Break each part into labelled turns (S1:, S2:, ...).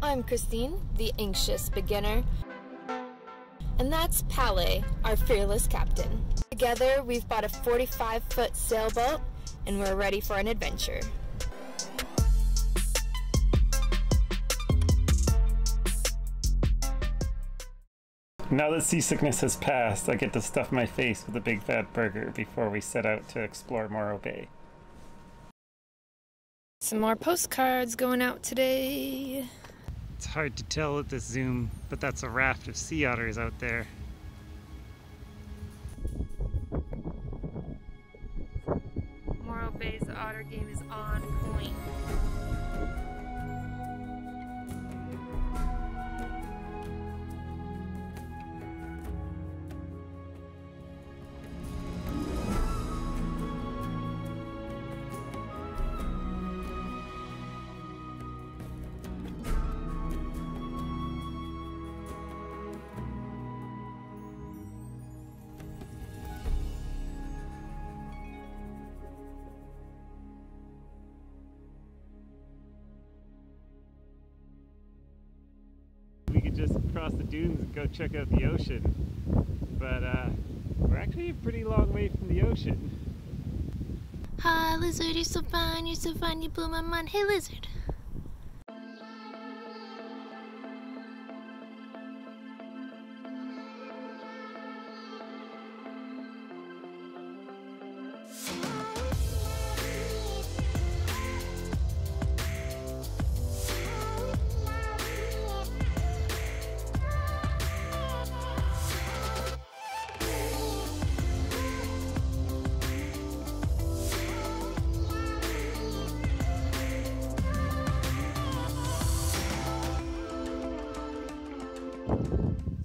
S1: I'm Christine, the anxious beginner. And that's Pale, our fearless captain. Together, we've bought a 45-foot sailboat, and we're ready for an adventure.
S2: Now that seasickness has passed, I get to stuff my face with a big fat burger before we set out to explore Morro Bay.
S1: Some more postcards going out today.
S2: It's hard to tell with this zoom, but that's a raft of sea otters out there.
S1: Morro Bay's otter game is on point.
S2: We could just cross the dunes and go check out the ocean, but we're actually a pretty long way from the ocean.
S3: Hi lizard, you're so fine, you blew my mind. Hey lizard.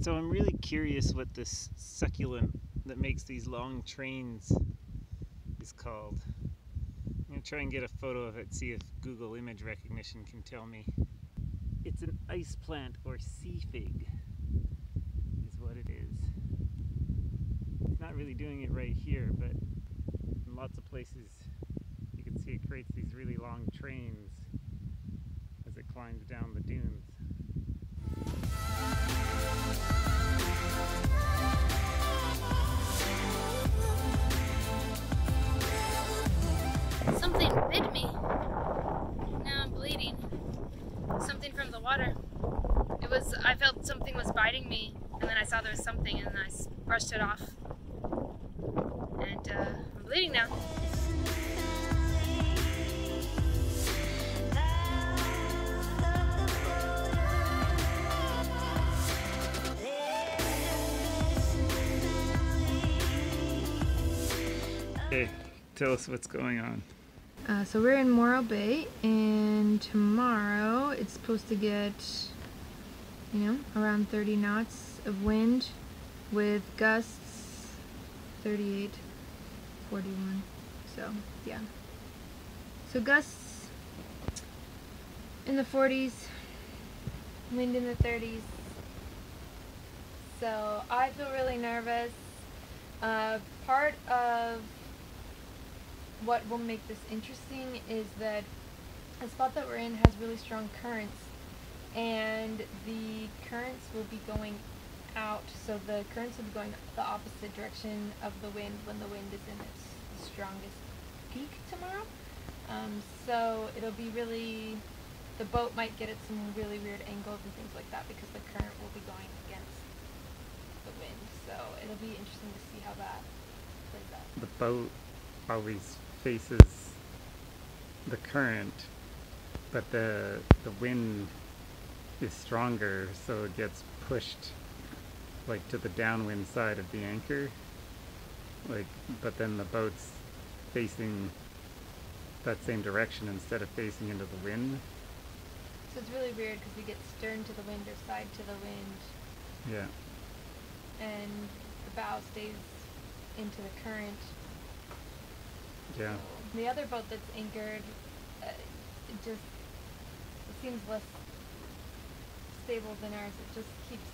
S2: So I'm really curious what this succulent that makes these long trains is called. I'm going to try and get a photo of it, see if Google image recognition can tell me. It's an ice plant or sea fig is what it is. It's not really doing it right here, but in lots of places you can see it creates these really long trains as it climbs down the dunes.
S3: Something bit me. Now I'm bleeding. Something from the water. I felt something was biting me, and then I saw there was something, and I brushed it off. And I'm bleeding now.
S2: Hey, tell us what's going on.
S1: So we're in Morro Bay, and tomorrow it's supposed to get, around 30 knots of wind with gusts 38, 41. So, yeah. So gusts in the 40s, wind in the 30s. So I feel really nervous. Part of what will make this interesting is that the spot that we're in has really strong currents, and the currents will be going out, so the currents will be going the opposite direction of the wind when the wind is in its strongest peak tomorrow. So it'll be really, the boat might get at some really weird angles and things like that because the current will be going against the wind, so it'll be interesting to see how that plays out.
S2: The boat always faces the current, but the wind is stronger, so it gets pushed like to the downwind side of the anchor, but then the boat's facing that same direction instead of facing into the wind.
S1: So it's really weird because we get stern to the wind or side to the wind.
S2: Yeah.
S1: And the bow stays into the current.
S2: Yeah.
S1: So the other boat that's anchored, it seems less stable than ours. It just keeps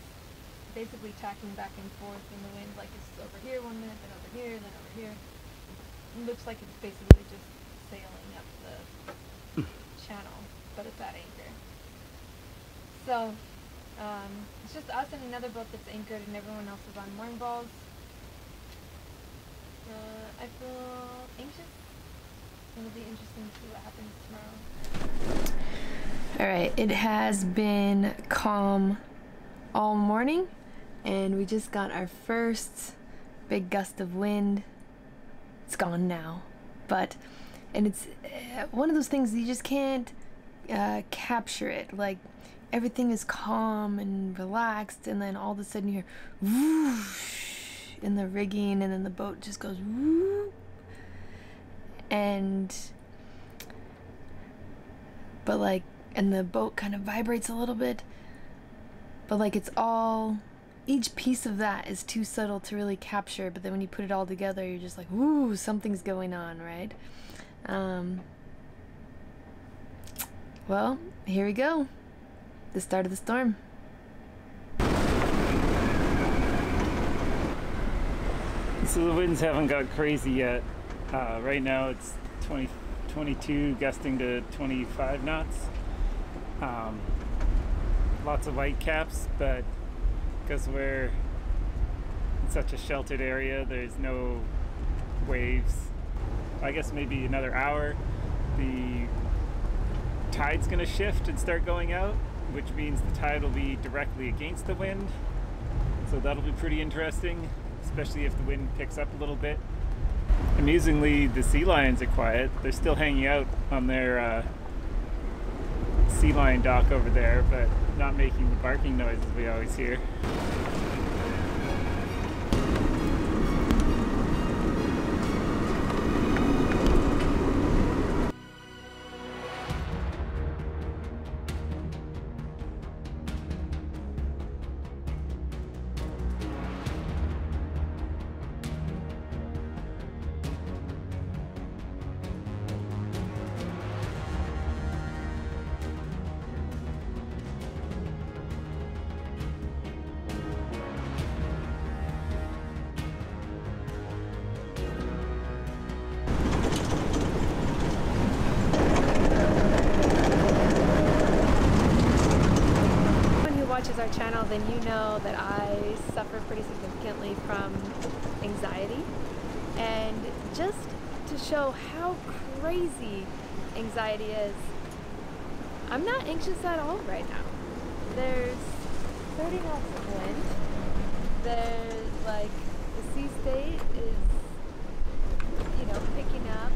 S1: basically tacking back and forth in the wind, like it's over here one minute, then over here, then over here. It looks like it's basically just sailing up the channel, but it's at anchor. So, it's just us and another boat that's anchored, and everyone else is on mooring balls. I feel anxious. It'll be interesting to see what happens tomorrow. Alright, it has been calm all morning, and we just got our first big gust of wind. It's gone now, and it's one of those things you just can't capture it. Like, everything is calm and relaxed, and then all of a sudden you hear whoosh in the rigging, and then the boat just goes whoo, and the boat kind of vibrates a little bit, but like it's all, each piece of that is too subtle to really capture, but then when you put it all together, you're just like, woo, something's going on, right? Well, here we go. The start of the storm.
S2: So the winds haven't got crazy yet. Right now it's 22 gusting to 25 knots. Lots of white caps, but because we're in such a sheltered area, there's no waves. I guess maybe another hour, the tide's gonna shift and start going out, which means the tide will be directly against the wind. So that'll be pretty interesting, especially if the wind picks up a little bit. Amusingly, the sea lions are quiet. They're still hanging out on their sea lion dock over there, but not making the barking noises we always hear.
S1: Watches our channel, then you know that I suffer pretty significantly from anxiety, and just to show how crazy anxiety is, I'm not anxious at all right now. There's 30 knots of wind. There's like the sea state is, you know, picking up.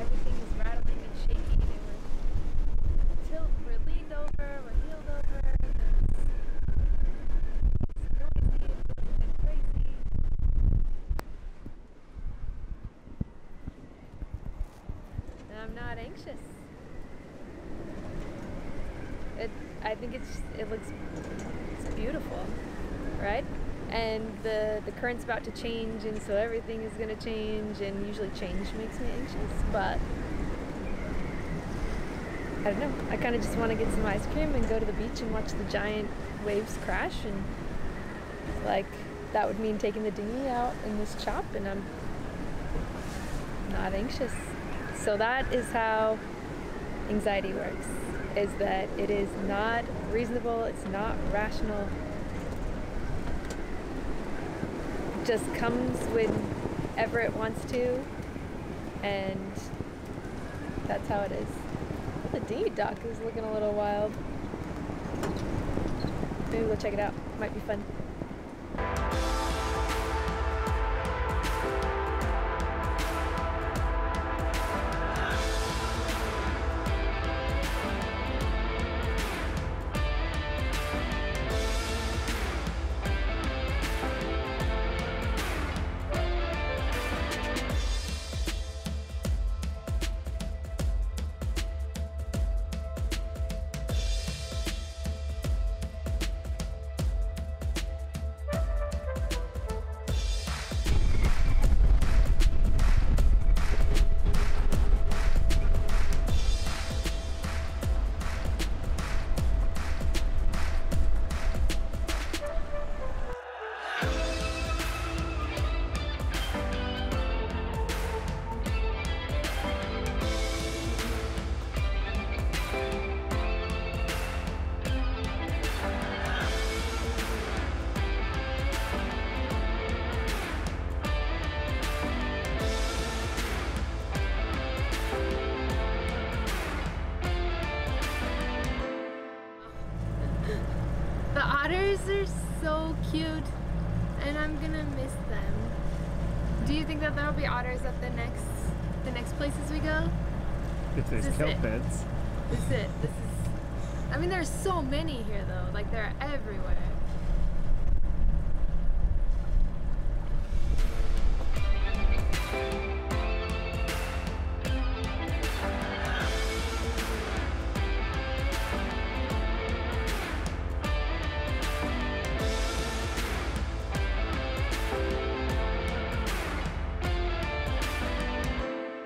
S1: Everything is rattling and shaking, and we're leaned over, we're heeled over. I'm not anxious. I think it's beautiful, right? And the current's about to change, and so everything is gonna change, and usually change makes me anxious, but I don't know. I kind of just want to get some ice cream and go to the beach and watch the giant waves crash, and like that would mean taking the dinghy out in this chop, and I'm not anxious. So that is how anxiety works, is that it is not reasonable, it's not rational. It just comes whenever it wants to, and that's how it is. The dinghy dock is looking a little wild. Maybe we'll check it out. Might be fun. otters are so cute, and I'm gonna miss them. Do you think that there'll be otters at the next places we go?
S2: If there's
S1: This is
S2: kelp
S1: it.
S2: beds.
S1: This is it. This is. I mean, there's so many here though. Like they're everywhere.